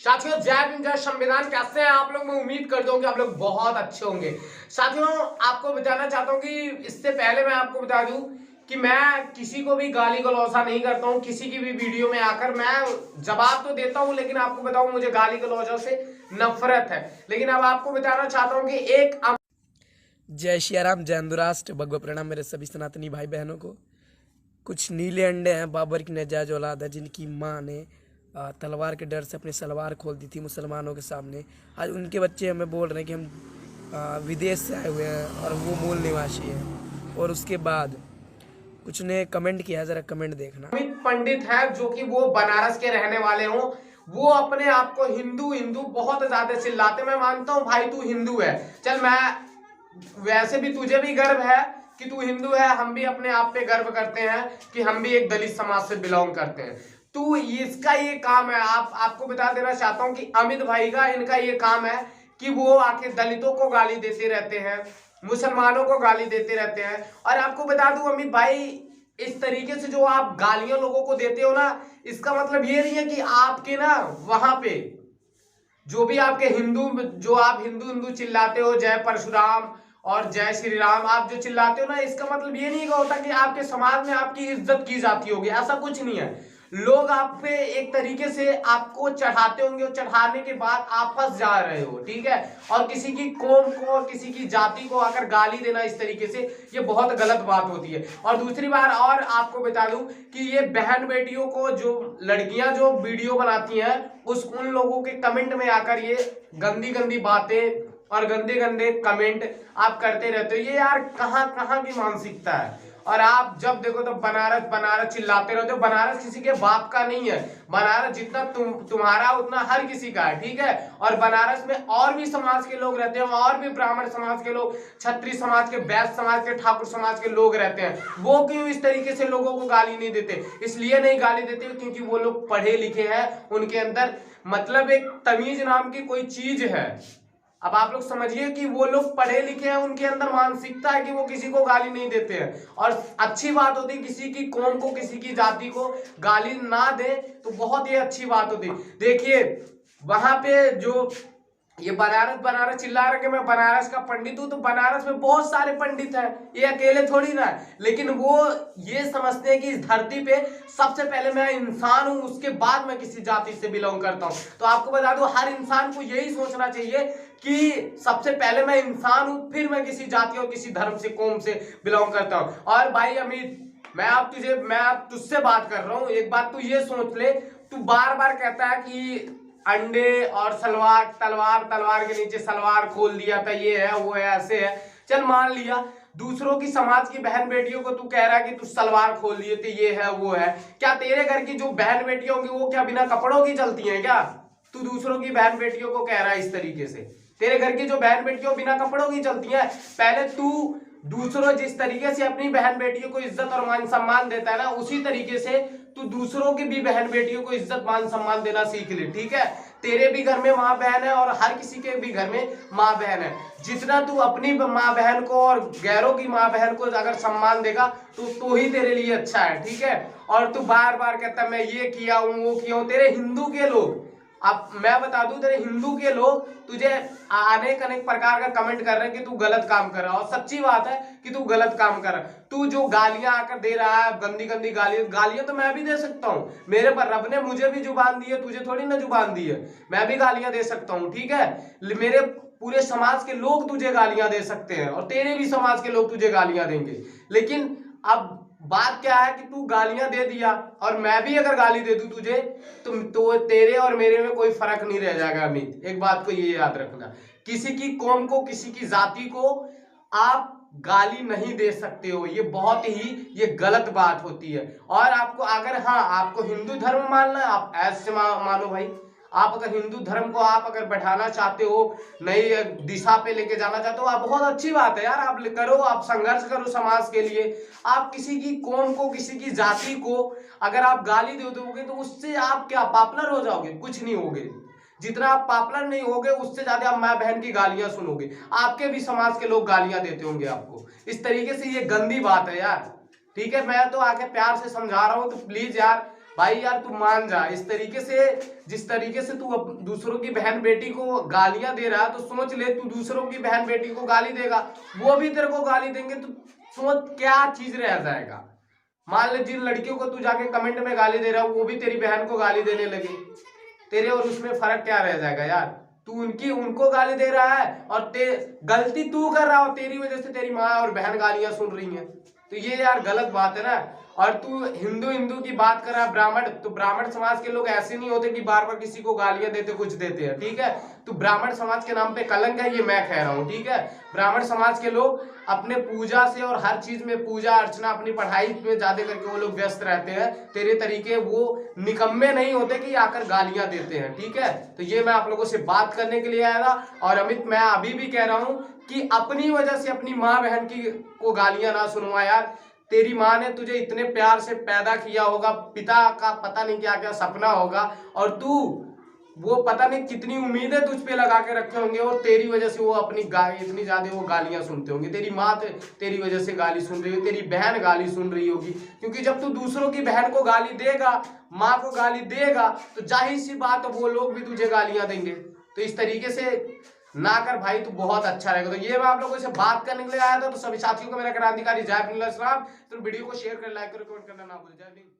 साथियों जय भीम जय संविधान। कैसे हैं आप लोग? मैं उम्मीद करता हूँ कि आप लोग बहुत अच्छे होंगे। साथियों आपको बताना चाहता हूँ कि इससे पहले मैं आपको बता दूं कि मैं किसी को भी गाली गलौजा नहीं करता हूँ। किसी की भी वीडियो में आकर मैं जवाब तो देता हूँ, लेकिन आपको बताऊं मुझे गाली गलौजा से नफरत है। लेकिन अब आपको बताना चाहता हूँ कि एक जय श्री राम, जय हिंदुराष्ट्र, भगवा प्रणाम मेरे सभी सनातनी भाई बहनों को। कुछ नीले अंडे हैं बाबर की नजायज औलाद है, जिनकी माँ ने तलवार के डर से अपनी सलवार खोल दी थी मुसलमानों के सामने। आज उनके बच्चे हमें बोल रहे हैं कि हम विदेश से आए हुए हैं और वो मूल निवासी हैं। और उसके बाद कुछ ने कमेंट किया है, जरा कमेंट देखना। अमित पंडित है जो कि वो बनारस के रहने वाले हों, वो अपने आप को हिंदू हिंदू बहुत ज्यादा चिल्लाते। मैं मानता हूँ भाई तू हिंदू है, चल मैं वैसे भी तुझे भी गर्व है कि तू हिंदू है। हम भी अपने आप पे गर्व करते हैं कि हम भी एक दलित समाज से बिलोंग करते हैं। तू इसका ये काम है, आपको बता देना चाहता हूँ कि अमित भाई का इनका ये काम है कि वो आके दलितों को गाली देते रहते हैं, मुसलमानों को गाली देते रहते हैं। और आपको बता दूं अमित भाई, इस तरीके से जो आप गालियां लोगों को देते हो ना, इसका मतलब ये नहीं है कि आपके ना वहां पे जो भी आपके हिंदू, जो आप हिंदू हिंदू चिल्लाते हो, जय परशुराम और जय श्री राम आप जो चिल्लाते हो ना, इसका मतलब ये नहीं होता कि आपके समाज में आपकी इज्जत की जाती होगी। ऐसा कुछ नहीं है। लोग आप पे एक तरीके से आपको चढ़ाते होंगे और चढ़ाने के बाद आप फंस जा रहे हो, ठीक है। और किसी की कौम को और किसी की जाति को आकर गाली देना इस तरीके से, ये बहुत गलत बात होती है। और दूसरी बार और आपको बता दूं कि ये बहन बेटियों को, जो लड़कियां जो वीडियो बनाती हैं, उन लोगों के कमेंट में आकर ये गंदी गंदी बातें और गंदे गंदे कमेंट आप करते रहते हो। ये यार कहां कहां की मानसिकता है। और आप जब देखो तो बनारस बनारस चिल्लाते रहते हो। बनारस किसी के बाप का नहीं है। बनारस जितना तुम्हारा उतना हर किसी का है, ठीक है। और बनारस में और भी समाज के लोग रहते हैं, और भी ब्राह्मण समाज के लोग, क्षत्रिय समाज के, वैश्य समाज के, ठाकुर समाज के लोग रहते हैं। वो क्यों इस तरीके से लोगों को गाली नहीं देते? इसलिए नहीं गाली देते क्योंकि वो लोग पढ़े लिखे हैं, उनके अंदर मतलब एक तमीज नाम की कोई चीज है। अब आप लोग समझिए कि वो लोग पढ़े लिखे हैं, उनके अंदर मानसिकता है कि वो किसी को गाली नहीं देते हैं। और अच्छी बात होती है किसी की कौम को, किसी की जाति को गाली ना दे, तो बहुत ही अच्छी बात होती। देखिए वहां पे जो ये बनारस बनारस चिल्ला रहे कि मैं बनारस का पंडित हूं, तो बनारस में बहुत सारे पंडित हैं, ये अकेले थोड़ी ना है। लेकिन वो ये समझते हैं कि इस धरती पे सबसे पहले मैं इंसान हूं, उसके बाद मैं किसी जाति से बिलोंग करता हूं। तो आपको बता दूं हर इंसान को यही सोचना चाहिए कि सबसे पहले मैं इंसान हूं, फिर मैं किसी जाति और किसी धर्म से, कौम से बिलोंग करता हूं। और भाई अमित, मैं अब तुझसे बात कर रहा हूं। एक बात तू ये सोच ले, तू बार बार कहता है कि अंडे और सलवार, तलवार, तलवार के नीचे सलवार खोल दिया था, ये है वो है ऐसे है। चल मान लिया, दूसरों की समाज की बहन बेटियों को तू कह रहा है कि तू सलवार खोल दिए थे, ये है वो है। क्या तेरे घर की जो बहन बेटियों होंगी वो क्या बिना कपड़ों की चलती हैं क्या? तू दूसरों की बहन बेटियों को कह रहा है इस तरीके से? तेरे घर की जो बहन बेटियों बिना कपड़ों की चलती हैं। पहले तू दूसरों जिस तरीके से अपनी बहन बेटियों को इज्जत और मान सम्मान देता है ना, उसी तरीके से तू दूसरों की भी बहन बेटियों को इज्जत मान सम्मान देना सीख ले, ठीक है। तेरे भी घर में माँ बहन है और हर किसी के भी घर में माँ बहन है। जितना तू अपनी माँ बहन को और गैरों की माँ बहन को अगर सम्मान देगा तो ही तेरे लिए अच्छा है, ठीक है। और तू बार बार कहता मैं ये किया हूं वो किया हूं। तेरे हिंदू के लोग, अब मैं बता दूं, तेरे हिंदू के लोग तुझे अनेक अनेक प्रकार का कमेंट कर रहे हैं कि तू गलत काम कर रहा है। और सच्ची बात है कि तू गलत काम कर रहा है। तू जो गालियां आकर दे रहा है, गंदी गंदी गालियां तो मैं भी दे सकता हूं। मेरे पर रब ने मुझे भी जुबान दी है, तुझे थोड़ी ना जुबान दी है। मैं भी गालियां दे सकता हूं, ठीक है। मेरे पूरे समाज के लोग तुझे गालियां दे सकते हैं और तेरे भी समाज के लोग तुझे गालियां देंगे। लेकिन अब बात क्या है कि तू गालियां दे दिया, और मैं भी अगर गाली दे दूं तुझे, तो तेरे और मेरे में कोई फर्क नहीं रह जाएगा अमित। एक बात को ये याद रखना, किसी की कौम को, किसी की जाति को आप गाली नहीं दे सकते हो। ये बहुत ही ये गलत बात होती है। और आपको अगर, हाँ, आपको हिंदू धर्म मानना है, आप ऐसे मानो भाई। आप अगर हिंदू धर्म को आप अगर बैठाना चाहते हो, नई दिशा पे लेके जाना चाहते हो, आप बहुत अच्छी बात है यार, आप करो, आप संघर्ष करो समाज के लिए। आप किसी की कौम को, किसी की जाति को अगर आप गाली दे दोगे तो उससे आप क्या पॉपुलर हो जाओगे? कुछ नहीं होगे। जितना आप पॉपुलर नहीं होगे, उससे ज्यादा आप माँ बहन की गालियां सुनोगे। आपके भी समाज के लोग गालियां देते होंगे आपको इस तरीके से। ये गंदी बात है यार, ठीक है। मैं तो आके प्यार से समझा रहा हूं, तो प्लीज यार भाई यार तू मान जा, इस तरीके से जिस तरीके से तू दूसरों की बहन बेटी को गालियां दे रहा है, तो सोच ले तू दूसरों की बहन बेटी को गाली देगा, वो भी तेरे को गाली देंगे, तो सोच क्या चीज रह जाएगा। मान ले जिन लड़कियों को तू जाके कमेंट में गाली दे रहा है वो भी तेरी बहन को गाली देने लगे, तेरे और उसमें फर्क क्या रह जाएगा यार। तू उनको गाली दे रहा है और गलती तू कर रहा हो, तेरी वजह से तेरी माँ और बहन गालियां सुन रही हैं, तो ये यार गलत बात है ना। और तू हिंदू हिंदू की बात कर रहा है, ब्राह्मण, तो ब्राह्मण समाज के लोग ऐसे नहीं होते कि बार बार किसी को गालियां देते कुछ देते हैं, ठीक है। तो ब्राह्मण समाज के नाम पे कलंक है, ये मैं कह रहा हूँ, ठीक है। ब्राह्मण समाज के लोग अपने पूजा से और हर चीज में, पूजा अर्चना, अपनी पढ़ाई में ज्यादा करके वो लोग व्यस्त रहते हैं। तेरे तरीके वो निकम्मे नहीं होते कि आकर गालियां देते हैं, ठीक है। तो ये मैं आप लोगों से बात करने के लिए आया था। और अमित, मैं अभी भी कह रहा हूं कि अपनी वजह से अपनी माँ बहन की को गालियां ना सुनवा यार। तेरी माँ ने तुझे इतने प्यार से पैदा किया होगा, पिता का पता नहीं क्या क्या सपना होगा, और तू वो पता नहीं कितनी उम्मीदें तुझ पे लगा के रखे होंगे, और तेरी वजह से वो अपनी इतनी ज्यादा वो गालियां सुनते होंगे। तेरी माँ तेरी वजह से गाली सुन रही होगी, तेरी बहन गाली सुन रही होगी, क्योंकि जब तू दूसरों की बहन को गाली देगा, माँ को गाली देगा, तो जाहिर सी बात है वो लोग भी तुझे गालियां देंगे। तो इस तरीके से ना कर भाई, तू बहुत अच्छा रहेगा। तो ये मैं आप लोगों से बात करने के लिए आया था। तो सभी साथियों को मेरा क्रांतिकारी जय भीम। तो वीडियो को शेयर कर, लाइक करो, कमेंट करना ना भूलें। जय भीम।